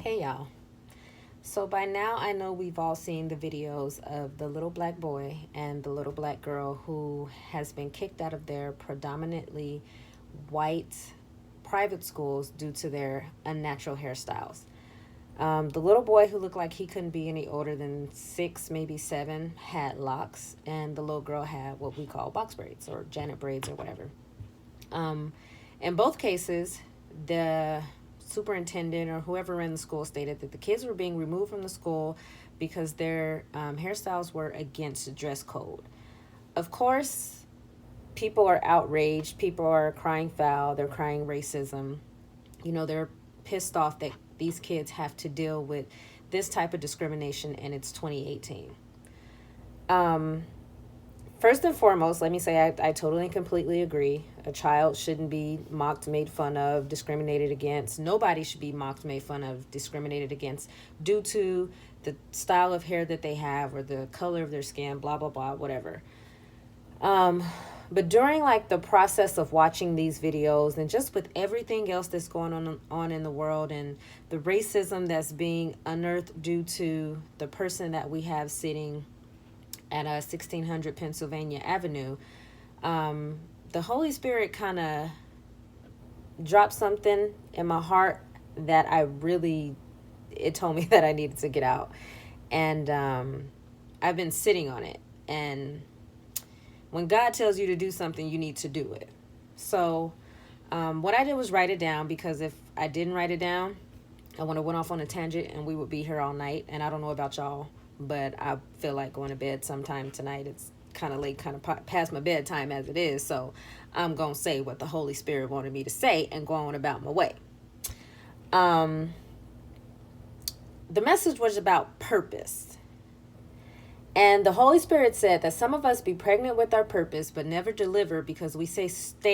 Hey y'all. So by now I know we've all seen the videos of the little black boy and the little black girl who has been kicked out of their predominantly white private schools due to their unnatural hairstyles. The little boy who looked like he couldn't be any older than 6, maybe 7, had locks, and the little girl had what we call box braids or Janet braids or whatever. Um, in both cases, the superintendent or whoever ran the school stated that the kids were being removed from the school because their hairstyles were against the dress code. Of course, people are outraged. People are crying foul. They're crying racism. They're pissed off that these kids have to deal with this type of discrimination, and it's 2018. Um, First and foremost, let me say I totally and completely agree. A child shouldn't be mocked, made fun of, discriminated against. Nobody should be mocked, made fun of, discriminated against due to the style of hair that they have or the color of their skin, blah, blah, blah, whatever. Um, but during like the process of watching these videos and just with everything else that's going on in the world and the racism that's being unearthed due to the person that we have sitting at 1600 Pennsylvania Avenue, the Holy Spirit kind of dropped something in my heart that it told me that I needed to get out. And I've been sitting on it. And when God tells you to do something, you need to do it. So what I did was write it down, because if I didn't write it down, I would have went off on a tangent and we would be here all night. And I don't know about y'all, but I feel like going to bed sometime tonight. It's kind of late, kind of past my bedtime as it is. So I'm going to say what the Holy Spirit wanted me to say and go on about my way. The message was about purpose. And the Holy Spirit said that some of us be pregnant with our purpose but never deliver because we stay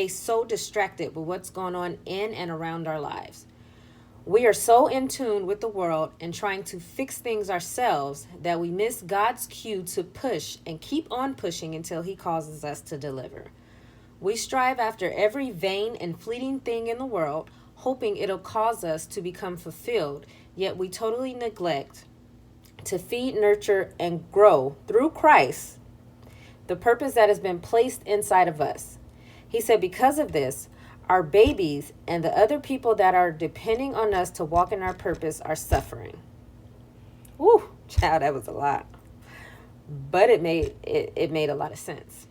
so distracted with what's going on in and around our lives. We are so in tune with the world and trying to fix things ourselves that we miss God's cue to push and keep on pushing until He causes us to deliver. We strive after every vain and fleeting thing in the world, hoping it'll cause us to become fulfilled, yet we totally neglect to feed, nurture, and grow through Christ the purpose that has been placed inside of us. He said, because of this, our babies and the other people that are depending on us to walk in our purpose are suffering. Woo, child, that was a lot. But it made a lot of sense.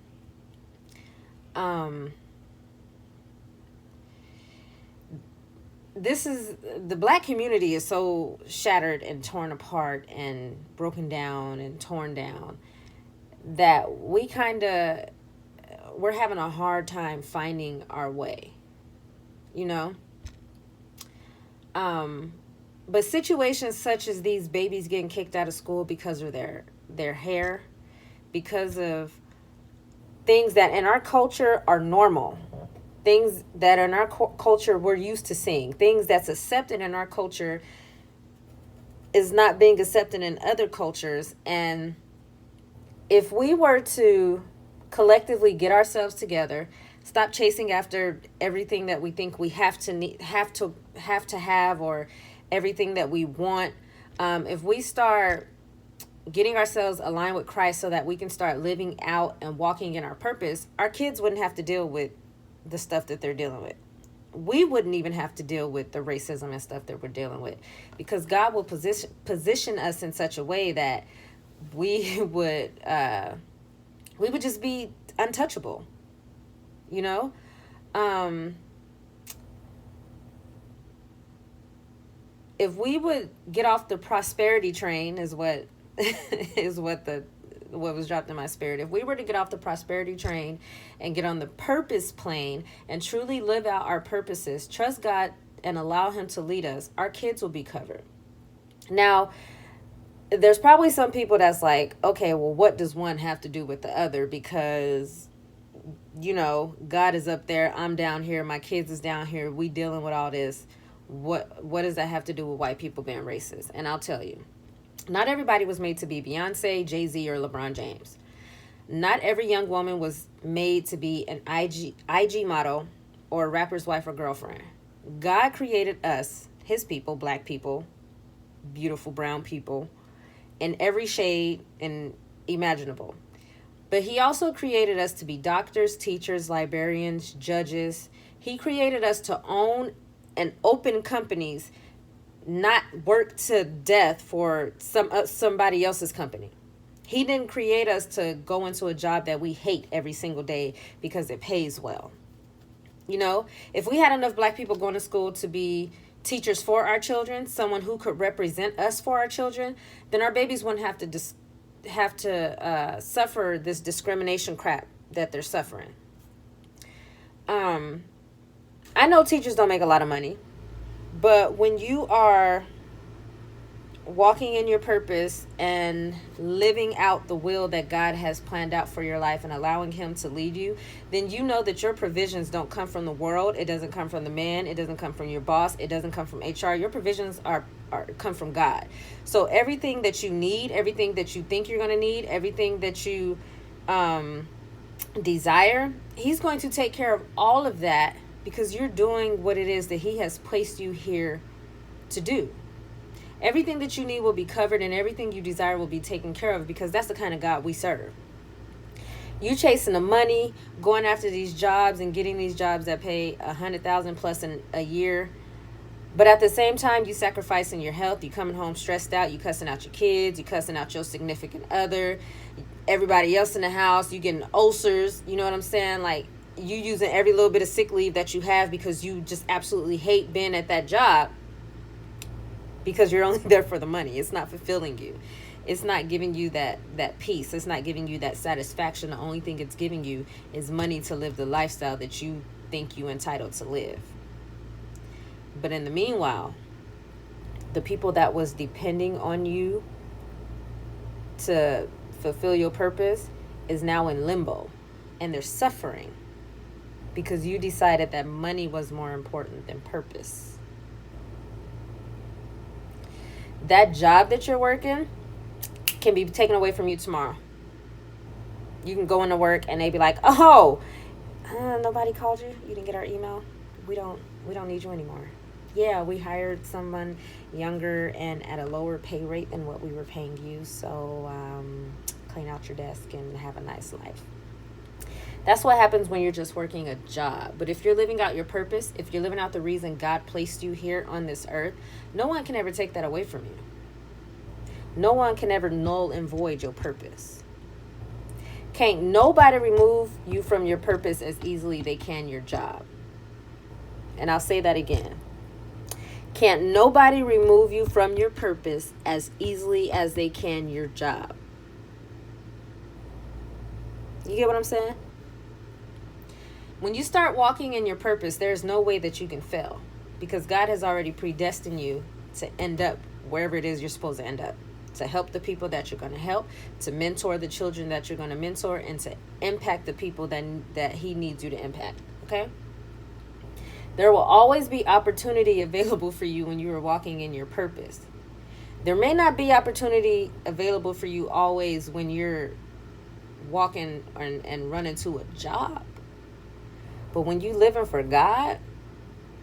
The black community is so shattered and torn apart and broken down and torn down that we're having a hard time finding our way, you know? But situations such as these babies getting kicked out of school because of their hair, because of things that in our culture are normal, things that in our culture we're used to seeing, things that's accepted in our culture is not being accepted in other cultures. And if we were to collectively get ourselves together, stop chasing after everything that we think we have to have, or everything that we want, if we start getting ourselves aligned with Christ so that we can start living out and walking in our purpose, our kids wouldn't have to deal with the stuff that they're dealing with. We wouldn't even have to deal with the racism and stuff that we're dealing with, because God will position us in such a way that we would just be untouchable, you know. If we would get off the prosperity train, is what what was dropped in my spirit. If we were to get off the prosperity train and get on the purpose plane and truly live out our purposes, trust God and allow Him to lead us, our kids will be covered. Now, there's probably some people that's like, okay, well, what does one have to do with the other? Because, God is up there, I'm down here, my kids is down here, we dealing with all this. What does that have to do with white people being racist? And I'll tell you, not everybody was made to be Beyonce, Jay-Z, or LeBron James. Not every young woman was made to be an IG model or a rapper's wife or girlfriend. God created us, His people, black people, beautiful brown people in every shade and imaginable. But he also created us to be doctors, teachers, librarians, judges. He created us to own and open companies, not work to death for somebody else's company. He didn't create us to go into a job that we hate every single day because it pays well. You know, if we had enough black people going to school to be teachers for our children, someone who could represent us for our children, then our babies wouldn't have to suffer this discrimination crap that they're suffering. I know teachers don't make a lot of money, but when you are walking in your purpose and living out the will that God has planned out for your life and allowing him to lead you, then you know that your provisions don't come from the world. It doesn't come from the man. It doesn't come from your boss. It doesn't come from HR. Your provisions are come from God. So everything that you need, everything that you think you're going to need, everything that you desire, he's going to take care of all of that because you're doing what it is that he has placed you here to do. Everything that you need will be covered and everything you desire will be taken care of because that's the kind of God we serve. You chasing the money, going after these jobs and getting these jobs that pay $100,000 plus in a year. But at the same time, you sacrificing your health. You coming home stressed out. You cussing out your kids. You cussing out your significant other. Everybody else in the house. You getting ulcers. You know what I'm saying? Like, you using every little bit of sick leave that you have because you just absolutely hate being at that job. Because you're only there for the money. It's not fulfilling you. It's not giving you that peace. It's not giving you that satisfaction. The only thing it's giving you is money to live the lifestyle that you think you're entitled to live. But in the meanwhile, the people that was depending on you to fulfill your purpose is now in limbo. And they're suffering because you decided that money was more important than purpose. That job that you're working can be taken away from you tomorrow. You can go into work and they be like, oh, nobody called you? You didn't get our email? We don't need you anymore. Yeah, we hired someone younger and at a lower pay rate than what we were paying you. So clean out your desk and have a nice life. That's what happens when you're just working a job. But if you're living out your purpose, if you're living out the reason God placed you here on this earth, no one can ever take that away from you. No one can ever null and void your purpose. Can't nobody remove you from your purpose as easily they can your job. And I'll say that again. Can't nobody remove you from your purpose as easily as they can your job. You get what I'm saying? When you start walking in your purpose, there's no way that you can fail because God has already predestined you to end up wherever it is you're supposed to end up, to help the people that you're going to help, to mentor the children that you're going to mentor, and to impact the people that he needs you to impact, okay? There will always be opportunity available for you when you are walking in your purpose. There may not be opportunity available for you always when you're walking and running to a job. But when you living for God,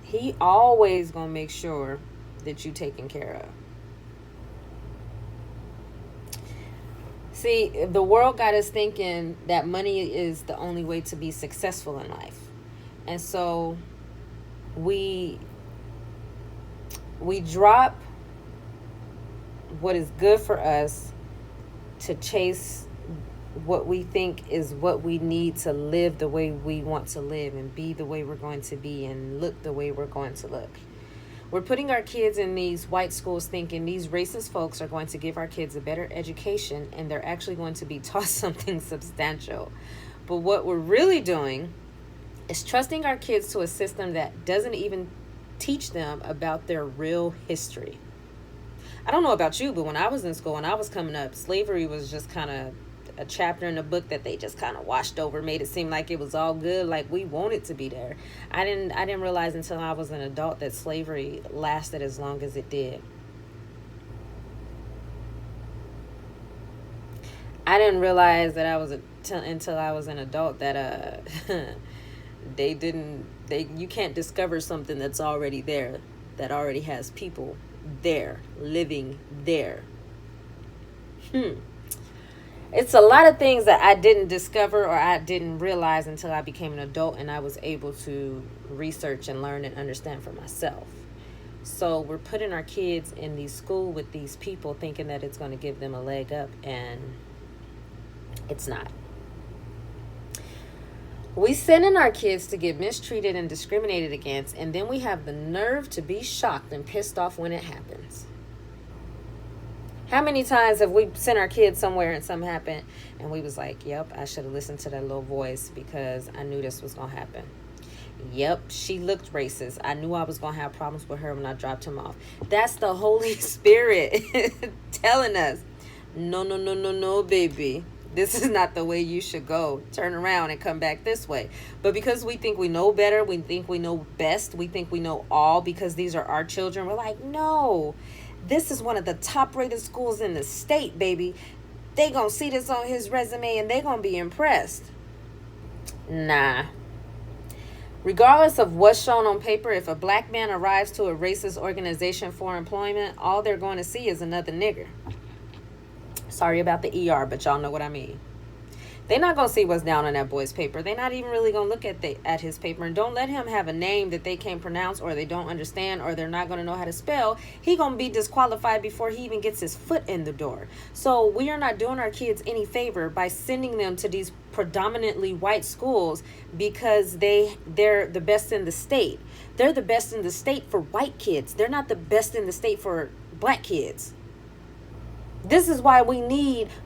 he always going to make sure that you taken care of. See, the world got us thinking that money is the only way to be successful in life. And so we drop what is good for us to chase what we think is what we need to live the way we want to live and be the way we're going to be and look the way we're going to look. We're putting our kids in these white schools thinking these racist folks are going to give our kids a better education and they're actually going to be taught something substantial. But what we're really doing is trusting our kids to a system that doesn't even teach them about their real history. I don't know about you, but when I was in school, when I was coming up, slavery was just kind of a chapter in the book that they just kind of washed over, made it seem like it was all good, like we wanted to be there. I didn't realize until I was an adult that slavery lasted as long as it did. I didn't realize that until I was an adult that you can't discover something that's already there, that already has people there, living there. It's a lot of things that I didn't discover or I didn't realize until I became an adult and I was able to research and learn and understand for myself. So we're putting our kids in these school with these people thinking that it's going to give them a leg up, and it's not. We sending our kids to get mistreated and discriminated against, and then we have the nerve to be shocked and pissed off when it happens. How many times have we sent our kids somewhere and something happened and we was like, yep, I should have listened to that little voice because I knew this was going to happen. Yep, she looked racist. I knew I was going to have problems with her when I dropped him off. That's the Holy Spirit telling us, no, baby. This is not the way you should go. Turn around and come back this way. But because we think we know better, we think we know best, we think we know all because these are our children, we're like, no. This is one of the top rated schools in the state, baby. They gonna see this on his resume and they gonna be impressed. Nah. Regardless of what's shown on paper, if a black man arrives to a racist organization for employment, all they're going to see is another nigger. Sorry about the ER, but y'all know what I mean. They're not going to see what's down on that boy's paper. They're not even really going to look at his paper. And don't let him have a name that they can't pronounce or they don't understand or they're not going to know how to spell. He going to be disqualified before he even gets his foot in the door. So we are not doing our kids any favor by sending them to these predominantly white schools because they're the best in the state. They're the best in the state for white kids. They're not the best in the state for black kids. This is why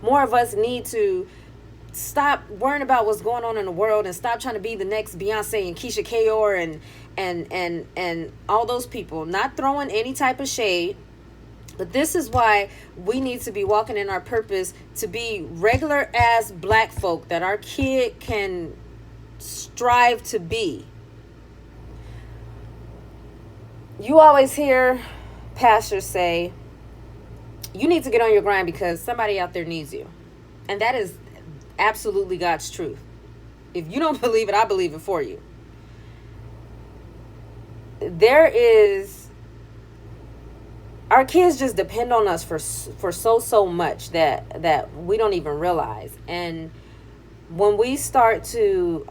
more of us need to stop worrying about what's going on in the world and stop trying to be the next Beyonce and Keisha Kayor and all those people. Not throwing any type of shade, but this is why we need to be walking in our purpose to be regular as black folk that our kid can strive to be. You always hear pastors say, you need to get on your grind because somebody out there needs you. And that is absolutely God's truth. If you don't believe it, I believe it for you. Our kids just depend on us for so much that we don't even realize. And when we start to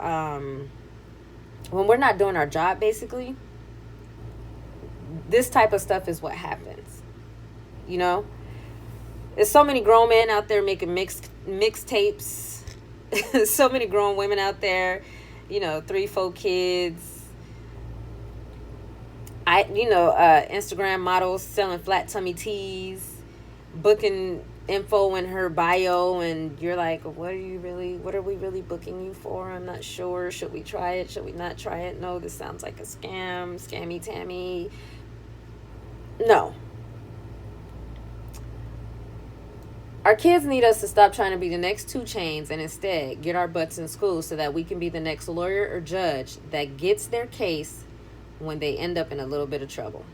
when we're not doing our job, basically, this type of stuff is what happens. You know, there's so many grown men out there making mixtapes. So many grown women out there, 3-4 kids. Instagram models selling flat tummy tees, booking info in her bio, and you're like, what are we really booking you for? I'm not sure. Should we try it? Should we not try it? No, this sounds like a scammy Tammy. No. Our kids need us to stop trying to be the next 2 Chainz and instead get our butts in school so that we can be the next lawyer or judge that gets their case when they end up in a little bit of trouble.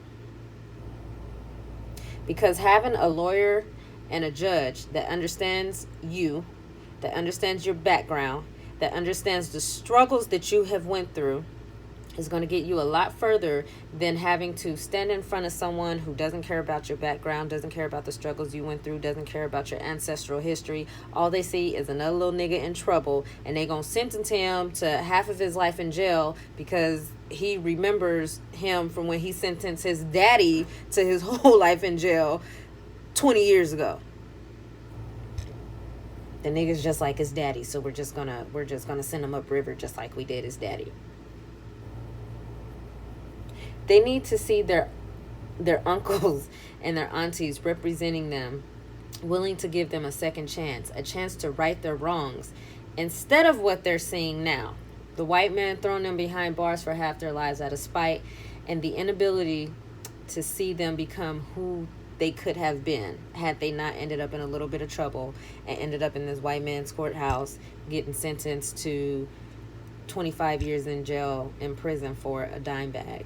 Because having a lawyer and a judge that understands you, that understands your background, that understands the struggles that you have went through, is going to get you a lot further than having to stand in front of someone who doesn't care about your background, doesn't care about the struggles you went through, doesn't care about your ancestral history. All they see is another little nigga in trouble, and they going to sentence him to half of his life in jail because he remembers him from when he sentenced his daddy to his whole life in jail 20 years ago. The nigga's just like his daddy, so we're just gonna send him upriver just like we did his daddy. They need to see their uncles and their aunties representing them, willing to give them a second chance, a chance to right their wrongs, instead of what they're seeing now. The white man throwing them behind bars for half their lives out of spite, and the inability to see them become who they could have been had they not ended up in a little bit of trouble and ended up in this white man's courthouse getting sentenced to 25 years in jail, in prison for a dime bag.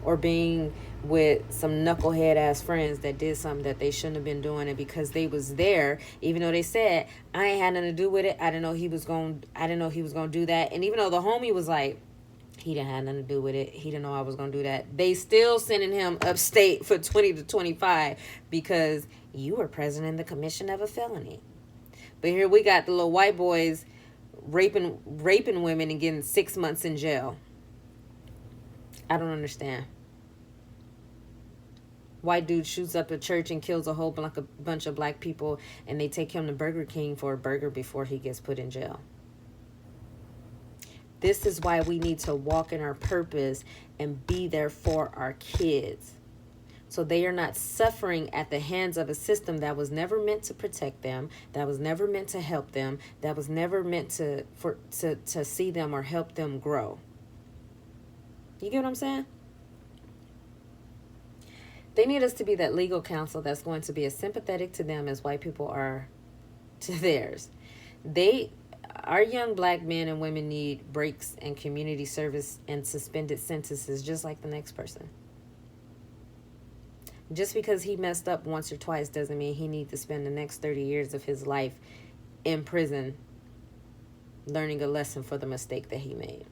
Or being with some knucklehead ass friends that did something that they shouldn't have been doing, and because they was there, even though they said I ain't had nothing to do with it, I didn't know he was gonna do that. And even though the homie was like, He didn't have nothing to do with it. He didn't know I was going to do that. They still sending him upstate for 20 to 25 because you were present in the commission of a felony. But here we got the little white boys raping women and getting 6 months in jail. I don't understand. White dude shoots up a church and kills a whole bunch of black people, and they take him to Burger King for a burger before he gets put in jail. This is why we need to walk in our purpose and be there for our kids, so they are not suffering at the hands of a system that was never meant to protect them, that was never meant to help them, that was never meant to see them or help them grow. You get what I'm saying? They need us to be that legal counsel that's going to be as sympathetic to them as white people are to theirs. Our young black men and women need breaks and community service and suspended sentences just like the next person. Just because he messed up once or twice doesn't mean he needs to spend the next 30 years of his life in prison learning a lesson for the mistake that he made.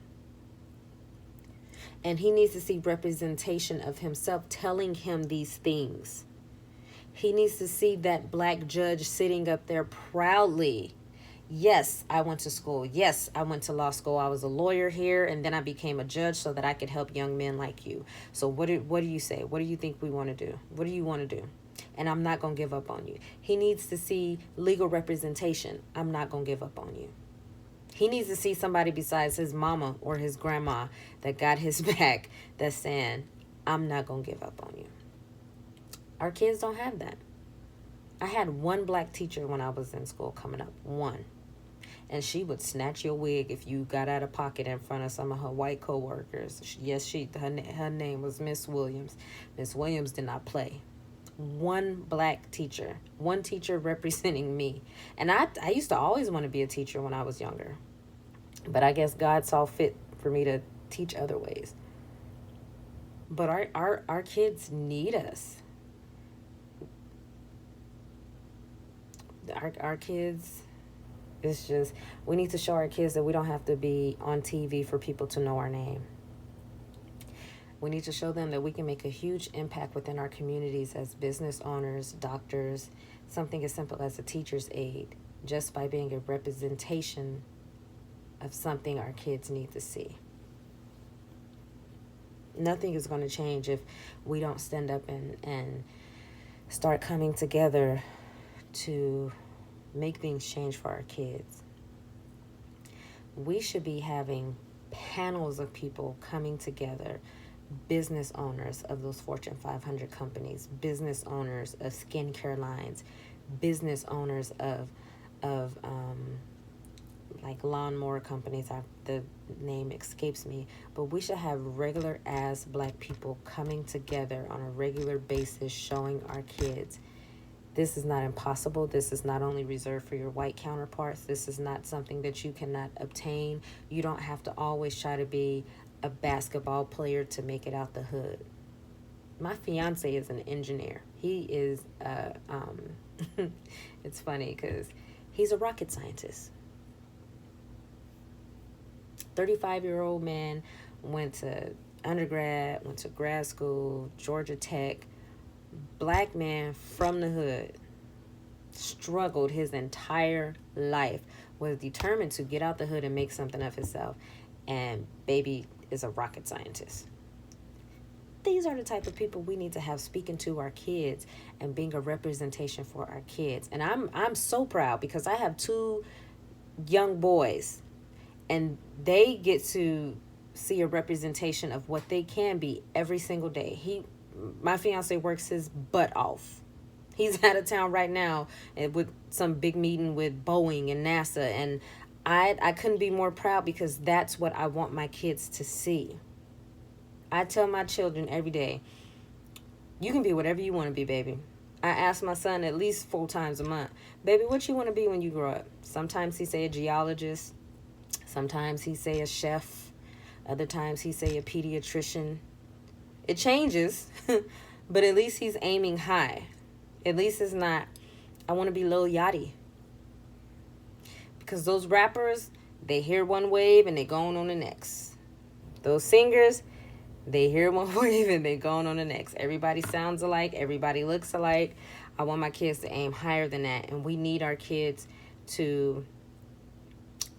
And he needs to see representation of himself telling him these things. He needs to see that black judge sitting up there proudly. Yes, I went to school. Yes, I went to law school. I was a lawyer here, and then I became a judge so that I could help young men like you. So what do you say? What do you think we want to do? What do you want to do? And I'm not going to give up on you. He needs to see legal representation. I'm not going to give up on you. He needs to see somebody besides his mama or his grandma that got his back that's saying, I'm not going to give up on you. Our kids don't have that. I had one black teacher when I was in school coming up. One. And she would snatch your wig if you got out of pocket in front of some of her white coworkers. Her name was Miss Williams. Miss Williams did not play. One black teacher. One teacher representing me. And I used to always want to be a teacher when I was younger. But I guess God saw fit for me to teach other ways. But our kids need us. Our kids, it's just, we need to show our kids that we don't have to be on TV for people to know our name. We need to show them that we can make a huge impact within our communities as business owners, doctors, something as simple as a teacher's aide, just by being a representation of something our kids need to see. Nothing is going to change if we don't stand up and start coming together to make things change for our kids. We should be having panels of people coming together, business owners of those Fortune 500 companies, business owners of skincare lines, business owners of like lawnmower companies. The name escapes me, but we should have regular ass black people coming together on a regular basis, showing our kids this is not impossible. This is not only reserved for your white counterparts. This is not something that you cannot obtain. You don't have to always try to be a basketball player to make it out the hood. My fiance is an engineer. He is it's funny because he's a rocket scientist. 35-year-old man, went to undergrad, went to grad school, Georgia Tech. Black man from the hood, struggled his entire life, was determined to get out the hood and make something of himself, and baby is a rocket scientist. These are the type of people we need to have speaking to our kids and being a representation for our kids. And I'm so proud because I have 2 young boys, and they get to see a representation of what they can be every single day. My fiance works his butt off. He's out of town right now with some big meeting with Boeing and NASA. And I couldn't be more proud because that's what I want my kids to see. I tell my children every day, you can be whatever you want to be, baby. I ask my son at least 4 times a month, baby, what you want to be when you grow up? Sometimes he say a geologist. Sometimes he say a chef. Other times he say a pediatrician. It changes, but at least he's aiming high. At least it's not, I want to be Lil Yachty. Because those rappers, they hear one wave and they go on the next. Those singers, they hear one wave and they going on the next. Everybody sounds alike. Everybody looks alike. I want my kids to aim higher than that. And we need our kids to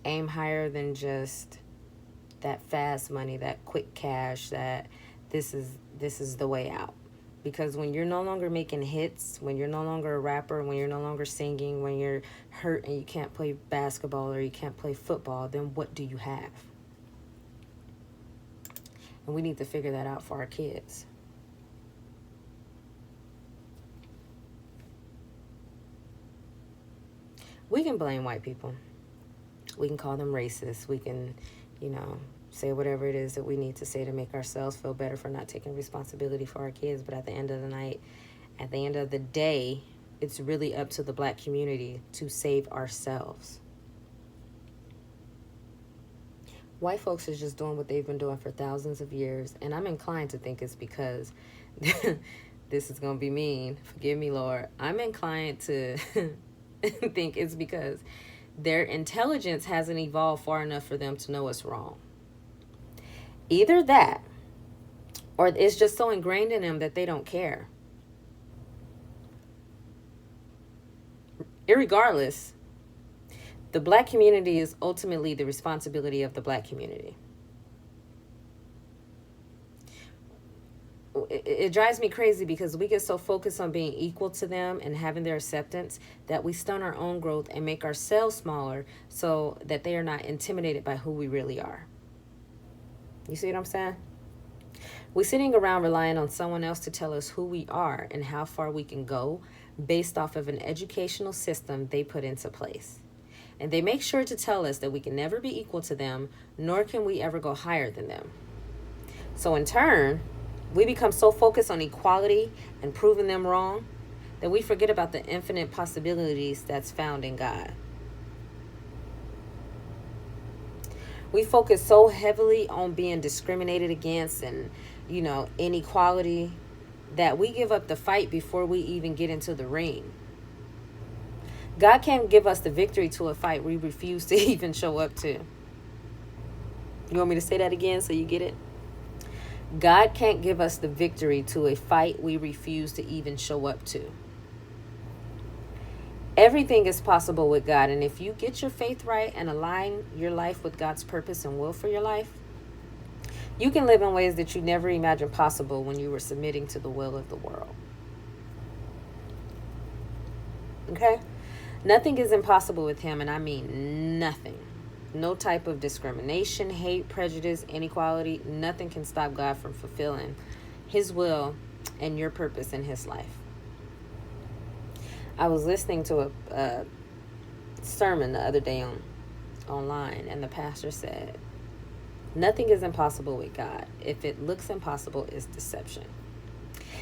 aim higher than just that fast money, that quick cash, that this is the way out. Because when you're no longer making hits, when you're no longer a rapper, when you're no longer singing, when you're hurt and you can't play basketball or you can't play football, then what do you have? And we need to figure that out for our kids. We can blame white people. We can call them racist. We can, say whatever it is that we need to say to make ourselves feel better for not taking responsibility for our kids. But at the end of the night, at the end of the day, it's really up to the black community to save ourselves. White folks is just doing what they've been doing for thousands of years. And I'm inclined to think it's because, this is going to be mean. Forgive me, Lord. I'm inclined to think it's because their intelligence hasn't evolved far enough for them to know it's wrong. Either that, or it's just so ingrained in them that they don't care. Irregardless, the black community is ultimately the responsibility of the black community. It drives me crazy because we get so focused on being equal to them and having their acceptance that we stun our own growth and make ourselves smaller so that they are not intimidated by who we really are. You see what I'm saying? We're sitting around relying on someone else to tell us who we are and how far we can go based off of an educational system they put into place. And they make sure to tell us that we can never be equal to them, nor can we ever go higher than them. So in turn, we become so focused on equality and proving them wrong that we forget about the infinite possibilities that's found in God. We focus so heavily on being discriminated against and, inequality that we give up the fight before we even get into the ring. God can't give us the victory to a fight we refuse to even show up to. You want me to say that again so you get it? God can't give us the victory to a fight we refuse to even show up to. Everything is possible with God, and if you get your faith right and align your life with God's purpose and will for your life, you can live in ways that you never imagined possible when you were submitting to the will of the world. Okay? Nothing is impossible with Him, and I mean nothing. No type of discrimination, hate, prejudice, inequality, nothing can stop God from fulfilling His will and your purpose in His life. I was listening to a sermon the other day online, and the pastor said, nothing is impossible with God. If it looks impossible, it's deception.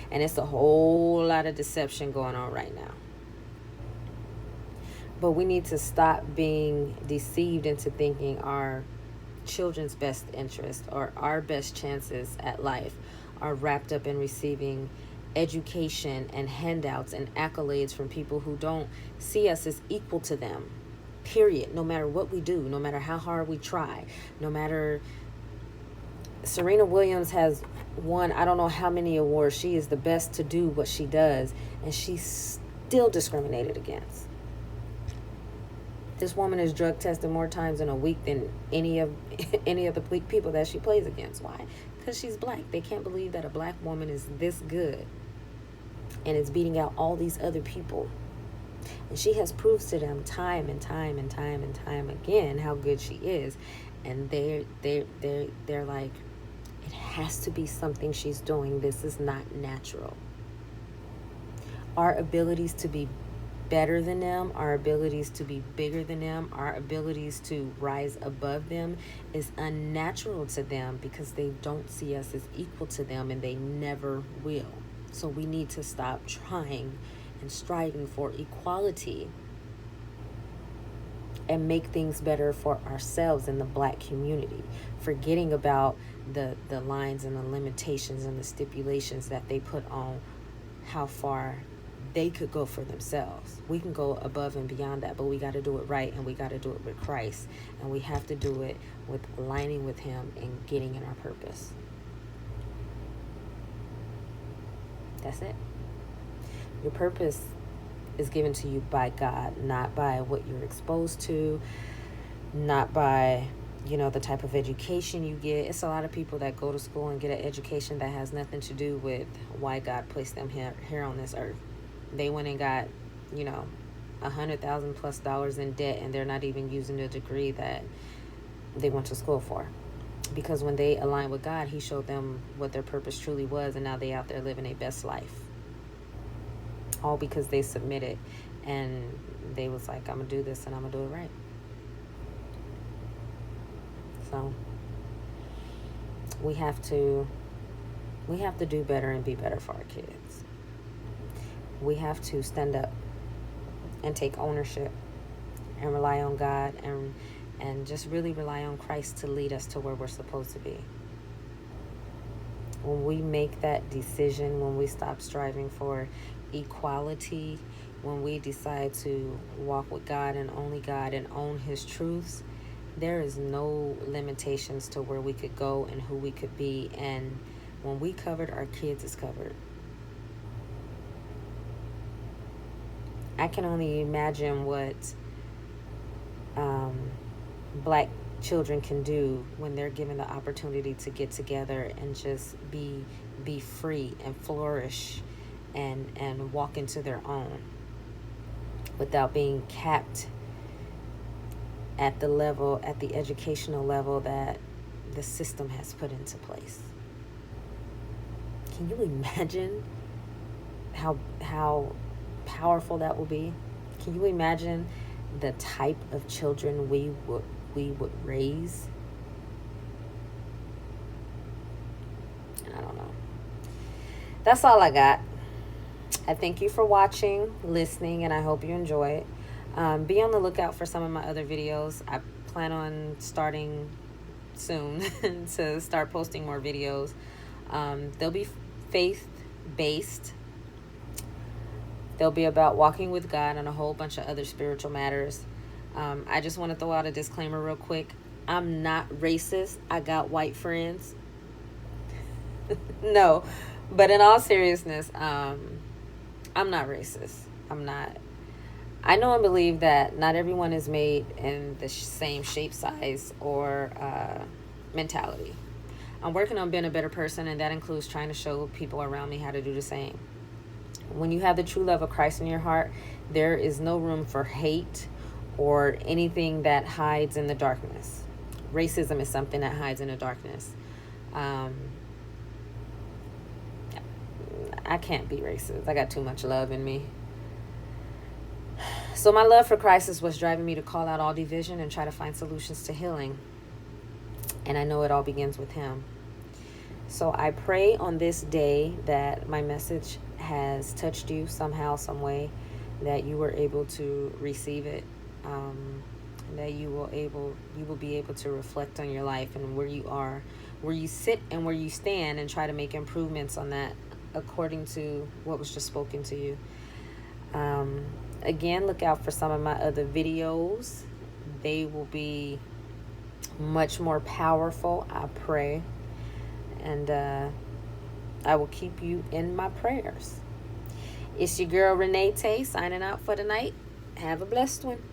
And it's a whole lot of deception going on right now. But we need to stop being deceived into thinking our children's best interest or our best chances at life are wrapped up in receiving education and handouts and accolades from people who don't see us as equal to them. Period. No matter what we do, no matter how hard we try, no matter... Serena Williams has won I don't know how many awards. She is the best to do what she does, and she's still discriminated against. This woman is drug tested more times in a week than any of the people that she plays against. Why? Because she's black. They can't believe that a black woman is this good and is beating out all these other people. And she has proved to them time and time and time and time again how good she is. And they're like, it has to be something she's doing. This is not natural. Our abilities to be better than them, our abilities to be bigger than them, our abilities to rise above them is unnatural to them because they don't see us as equal to them, and they never will. So we need to stop trying and striving for equality and make things better for ourselves in the black community, forgetting about the lines and the limitations and the stipulations that they put on how far they could go for themselves. We can go above and beyond that, but we got to do it right, and we got to do it with Christ, and we have to do it with aligning with him and getting in our purpose. That's it. Your purpose is given to you by God, not by what you're exposed to, not by, the type of education you get. It's a lot of people that go to school and get an education that has nothing to do with why God placed them here on this earth. They went and got, $100,000+ in debt, and they're not even using the degree that they went to school for. Because when they aligned with God, he showed them what their purpose truly was, and now they out there living their best life. All because they submitted, and they was like, I'm going to do this, and I'm going to do it right. So we have to do better and be better for our kids. We have to stand up and take ownership and rely on God, and just really rely on Christ to lead us to where we're supposed to be. When we make that decision, when we stop striving for equality, when we decide to walk with God and only God and own his truths, there is no limitations to where we could go and who we could be. And when we covered, our kids is covered. I can only imagine what Black children can do when they're given the opportunity to get together and just be free and flourish and walk into their own without being capped at the educational level that the system has put into place. Can you imagine how powerful that will be? Can you imagine the type of children we would raise? And I don't know. That's all I got. I thank you for watching, listening, and I hope you enjoy it. Be on the lookout for some of my other videos. I plan on starting soon to start posting more videos. They'll be faith-based. They'll be about walking with God and a whole bunch of other spiritual matters. I just want to throw out a disclaimer real quick. I'm not racist. I got white friends. No, but in all seriousness, I'm not racist. I'm not. I know and believe that not everyone is made in the same shape, size, or mentality. I'm working on being a better person, and that includes trying to show people around me how to do the same. When you have the true love of Christ in your heart, there is no room for hate or anything that hides in the darkness. Racism is something that hides in the darkness. I can't be racist. I got too much love in me. So my love for Christ is what's driving me to call out all division and try to find solutions to healing. And I know it all begins with him. So I pray on this day that my message has touched you somehow, some way, that you were able to receive it, that you will be able to reflect on your life and where you are, where you sit and where you stand, and try to make improvements on that according to what was just spoken to you. Again, look out for some of my other videos. They will be much more powerful, I pray. And I will keep you in my prayers. It's your girl Renee Tay signing out for the night. Have a blessed one.